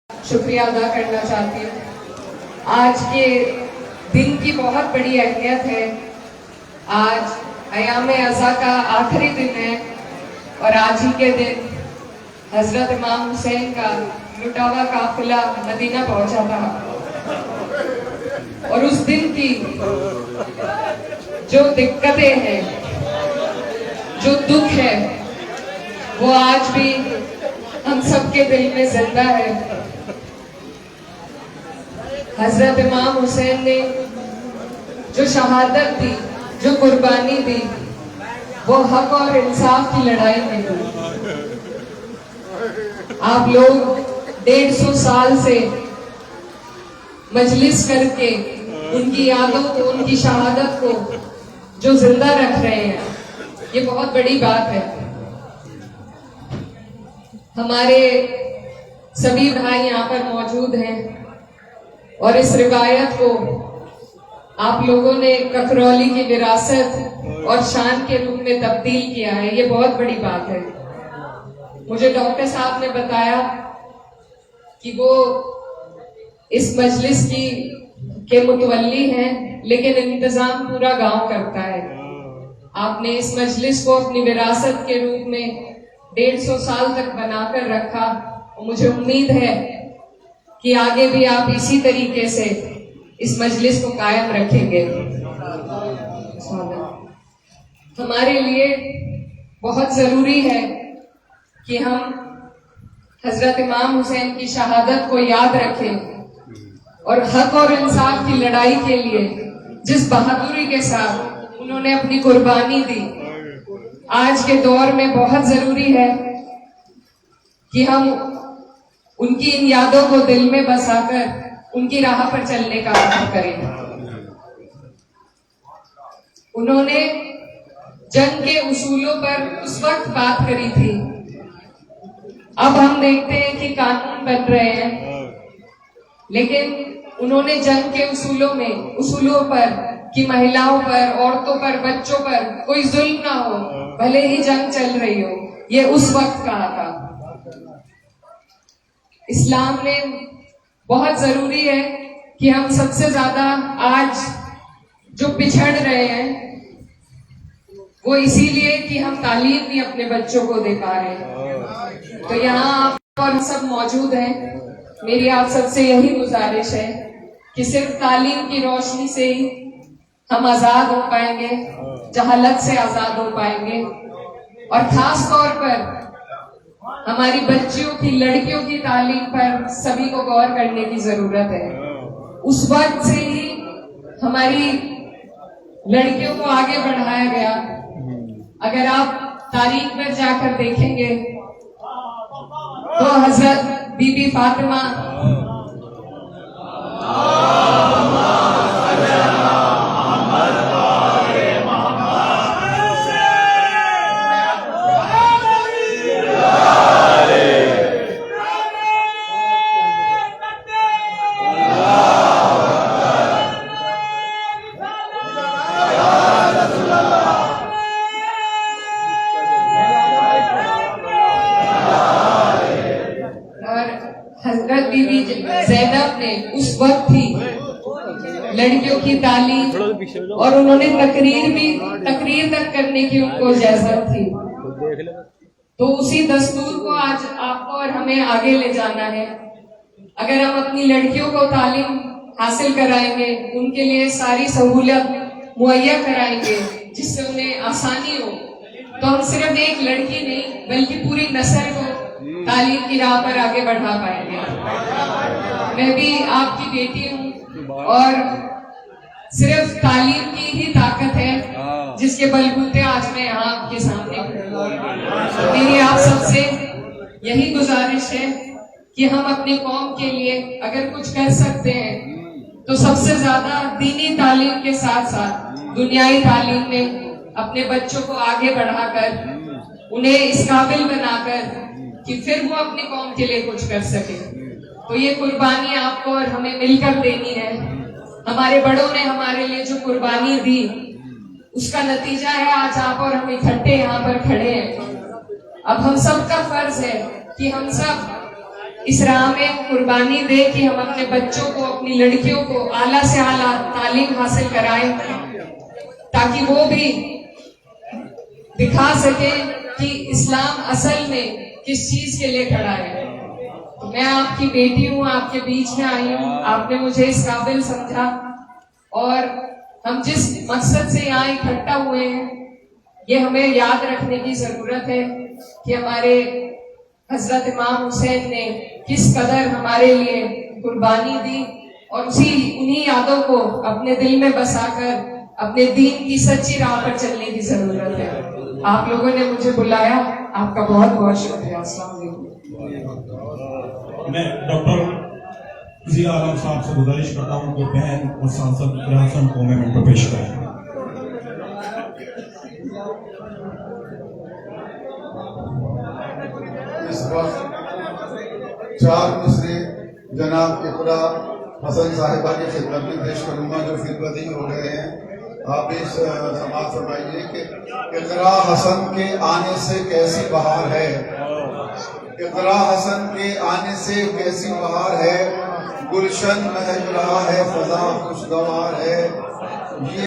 शुक्रिया अदा करना चाहती हूँ। आज के दिन की बहुत बड़ी अहमियत है। आज अयाम अज़ा का आखिरी दिन है और आज ही के दिन हजरत इमाम हुसैन का लुटावा काफिला मदीना पहुंचा था और उस दिन की जो दिक्कतें हैं, जो दुख है, वो आज भी हम सबके दिल में जिंदा है। हजरत इमाम हुसैन ने जो शहादत दी, जो कुर्बानी दी, वो हक और इंसाफ की लड़ाई में दी। आप लोग 150 साल से मजलिस करके उनकी यादों को, उनकी शहादत को जो जिंदा रख रहे हैं, ये बहुत बड़ी बात है। हमारे सभी भाई यहाँ पर मौजूद हैं और इस रिवायत को आप लोगों ने ककरौली की विरासत और शान के रूप में तब्दील किया है, ये बहुत बड़ी बात है। मुझे डॉक्टर साहब ने बताया कि वो इस मजलिस के मुतवल्ली हैं, लेकिन इंतजाम पूरा गांव करता है। आपने इस मजलिस को अपनी विरासत के रूप में 150 साल तक बनाकर रखा और मुझे उम्मीद है कि आगे भी आप इसी तरीके से इस मजलिस को कायम रखेंगे। हमारे लिए बहुत जरूरी है कि हम हजरत इमाम हुसैन की शहादत को याद रखें और हक और इंसाफ की लड़ाई के लिए जिस बहादुरी के साथ उन्होंने अपनी कुर्बानी दी, आज के दौर में बहुत जरूरी है कि हम उनकी इन यादों को दिल में बसाकर उनकी राह पर चलने का काम करें। उन्होंने जंग के उसूलों पर उस वक्त बात करी थी। अब हम देखते हैं कि कानून बन रहे हैं, लेकिन उन्होंने जंग के उसूलों पर कि महिलाओं पर, औरतों पर, बच्चों पर कोई जुल्म ना हो, भले ही जंग चल रही हो, ये उस वक्त कहा था। इस्लाम में बहुत जरूरी है कि हम सबसे ज्यादा आज जो पिछड़ रहे हैं वो इसीलिए कि हम तालीम नहीं अपने बच्चों को दे पा रहे। तो यहाँ आप और सब मौजूद हैं, मेरी आप सबसे यही गुजारिश है कि सिर्फ तालीम की रोशनी से ही हम आजाद हो पाएंगे, जहालत से आजाद हो पाएंगे। और खास तौर पर हमारी बच्चियों की, लड़कियों की तालीम पर सभी को गौर करने की जरूरत है। उस वक्त से ही हमारी लड़कियों को आगे बढ़ाया गया। अगर आप तारीख में जाकर देखेंगे तो हजरत बीबी फातिमा हजरत बीबी ज़ैनब ने उस वक्त ही लड़कियों की तालीम और उन्होंने तकरीर तक करने की उनको इजाजत थी। तो उसी दस्तूर को आज आपको और हमें आगे ले जाना है। अगर हम अपनी लड़कियों को तालीम हासिल कराएंगे, उनके लिए सारी सहूलियत मुहैया कराएंगे जिससे उन्हें आसानी हो, तो हम सिर्फ एक लड़की नहीं बल्कि पूरी नस्ल को तालीम की राह पर आगे बढ़ा पाएंगे। मैं भी आपकी बेटी हूँ और सिर्फ तालीम की ही ताकत है जिसके बलबूते आज मैं यहाँ आपके सामने हूँ। मेरी आप सबसे यही गुजारिश है कि हम अपनी कौम के लिए अगर कुछ कर सकते हैं तो सबसे ज्यादा दीनी तालीम के साथ साथ दुनियाई तालीम में अपने बच्चों को आगे बढ़ाकर उन्हें इस काबिल बनाकर कि फिर वो अपनी कौम के लिए कुछ कर सके। तो ये कुर्बानी आपको और हमें मिलकर देनी है। हमारे बड़ों ने हमारे लिए जो कुर्बानी दी, उसका नतीजा है आज आप और हम इकट्ठे यहाँ पर खड़े हैं। अब हम सबका फर्ज है कि हम सब इस राह में कुर्बानी दे कि हम अपने बच्चों को, अपनी लड़कियों को आला से आला तालीम हासिल कराएं, ताकि वो भी दिखा सके कि इस्लाम असल में किस चीज के लिए खड़ा है। तो मैं आपकी बेटी हूँ, आपके बीच में आई हूँ, आपने मुझे इस काबिल समझा, और हम जिस मकसद से यहाँ इकट्ठा हुए हैं, ये हमें याद रखने की जरूरत है कि हमारे हजरत इमाम हुसैन ने किस कदर हमारे लिए कुर्बानी दी, और उन्हीं यादों को अपने दिल में बसाकर अपने दीन की सच्ची राह पर चलने की जरूरत है। आप लोगों ने मुझे बुलाया, आपका बहुत बहुत शुक्रिया। अस्सलाम वालेकुम। मैं डॉक्टर वज़ीर आलम साहब से गुजारिश करता हूँ कि बहन और सांसद इब्राहिम को मेमेंटो पेश करें। इस वक्त 4 मिसरे जनाब इकरा हसन साहिबा की खिदमत में पेश करूंगा, जो खिदमती हो गए हैं। आप इस समाज फरमाइए कि इकरा हसन के आने से कैसी बहार है, इकरा हसन के आने से कैसी बहार है, गुलशन महक रहा है, फजा खुशगवार है। ये